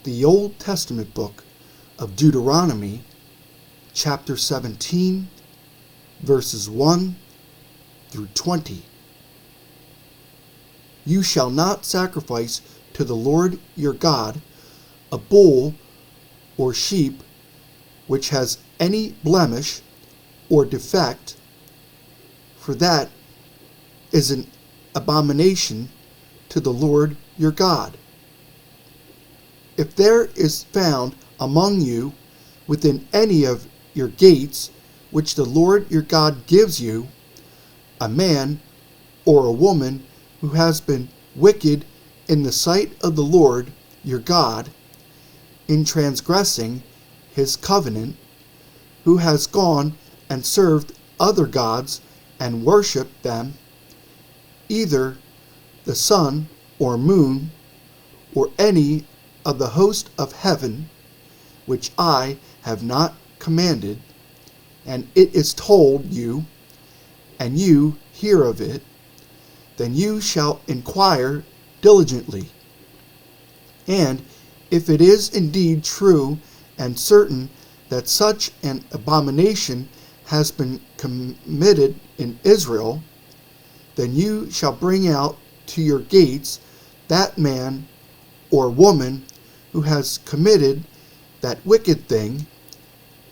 the Old Testament book of Deuteronomy, chapter 17, verses 1 through 20. You shall not sacrifice to the Lord your God a bull or sheep which has any blemish or defect, for that is an abomination to the Lord your God. If there is found among you within any of your gates which the Lord your God gives you, a man or a woman who has been wicked in the sight of the Lord your God, in transgressing his covenant, who has gone and served other gods and worshipped them, either the sun or moon, or any of the host of heaven, which I have not commanded, and it is told you, and you hear of it, then you shall inquire diligently. And if it is indeed true and certain that such an abomination has been committed in Israel, then you shall bring out to your gates that man or woman who has committed that wicked thing,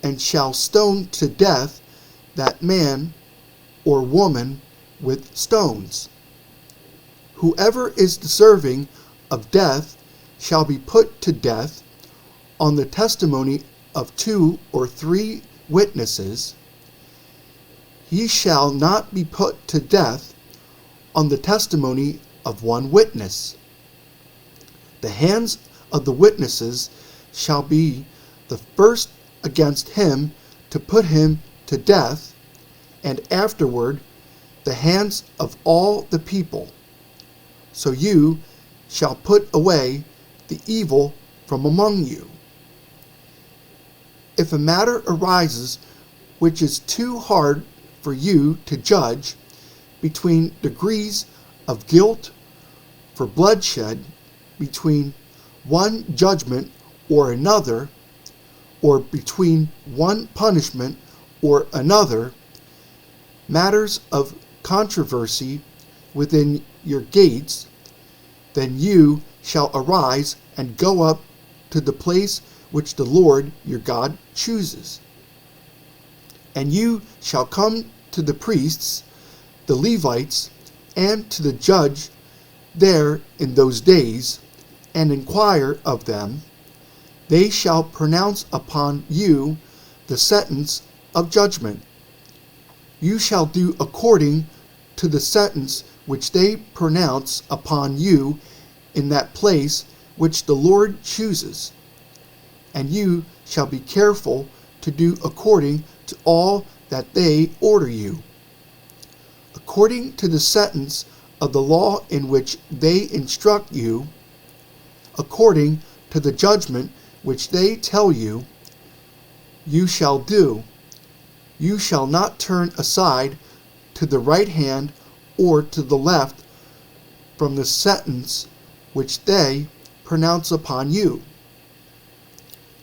and shall stone to death that man or woman with stones. Whoever is deserving of death shall be put to death on the testimony of 2 or 3 witnesses. He shall not be put to death on the testimony of 1 witness. The hands of the witnesses shall be the first against him to put him to death, and afterward the hands of all the people. So you shall put away the evil from among you. If a matter arises which is too hard for you to judge between degrees of guilt for bloodshed, between one judgment or another, or between one punishment or another, matters of controversy within your gates, then you shall arise and go up to the place which the Lord your God chooses. And you shall come to the priests, the Levites, and to the judge there in those days, and inquire of them. They shall pronounce upon you the sentence of judgment. You shall do according to the sentence which they pronounce upon you in that place which the Lord chooses. And you shall be careful to do according to all that they order you, according to the sentence of the law in which they instruct you, according to the judgment which they tell you, you shall do. You shall not turn aside to the right hand or to the left from the sentence which they pronounce upon you.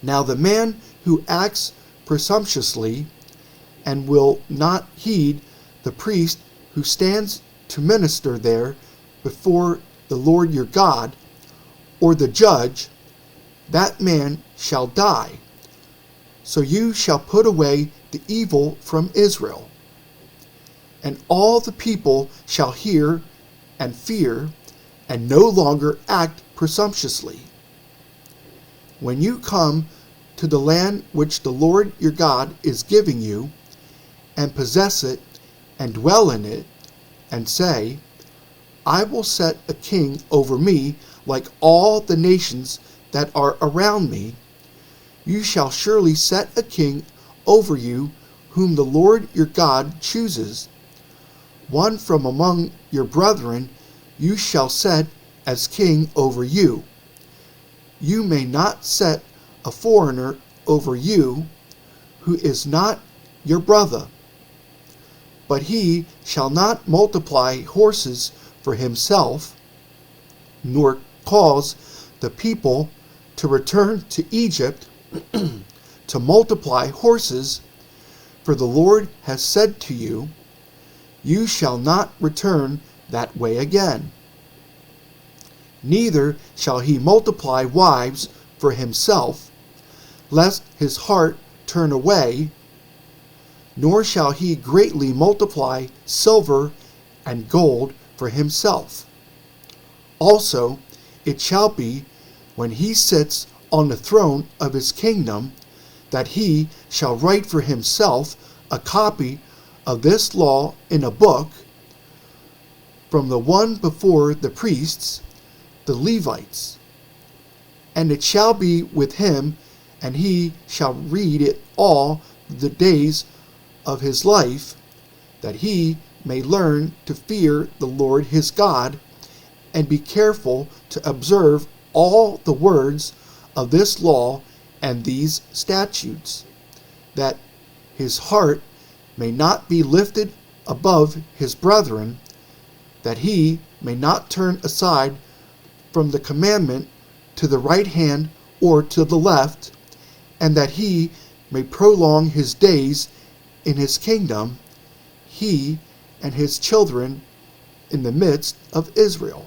Now the man who acts presumptuously and will not heed the priest who stands to minister there before the Lord your God, or the judge, that man shall die. So you shall put away the evil from Israel. And all the people shall hear and fear, and no longer act presumptuously. When you come to the land which the Lord your God is giving you, and possess it, and dwell in it, and say, I will set a king over me like all the nations that are around me, you shall surely set a king over you whom the Lord your God chooses. One from among your brethren you shall set as king over you. You may not set a foreigner over you who is not your brother. But he shall not multiply horses for himself, nor cause the people to return to Egypt to multiply horses, for the Lord has said to you, you shall not return that way again. Neither shall he multiply wives for himself, lest his heart turn away, nor shall he greatly multiply silver and gold for himself. Also, it shall be, when he sits on the throne of his kingdom, that he shall write for himself a copy of this law in a book, from the one before the priests, the Levites. And it shall be with him, and he shall read it all the days of his life, that he may learn to fear the Lord his God, and be careful to observe all the words of this law and these statutes, that his heart may not be lifted above his brethren, that he may not turn aside from the commandment to the right hand or to the left, and that he may prolong his days in his kingdom, he and his children in the midst of Israel.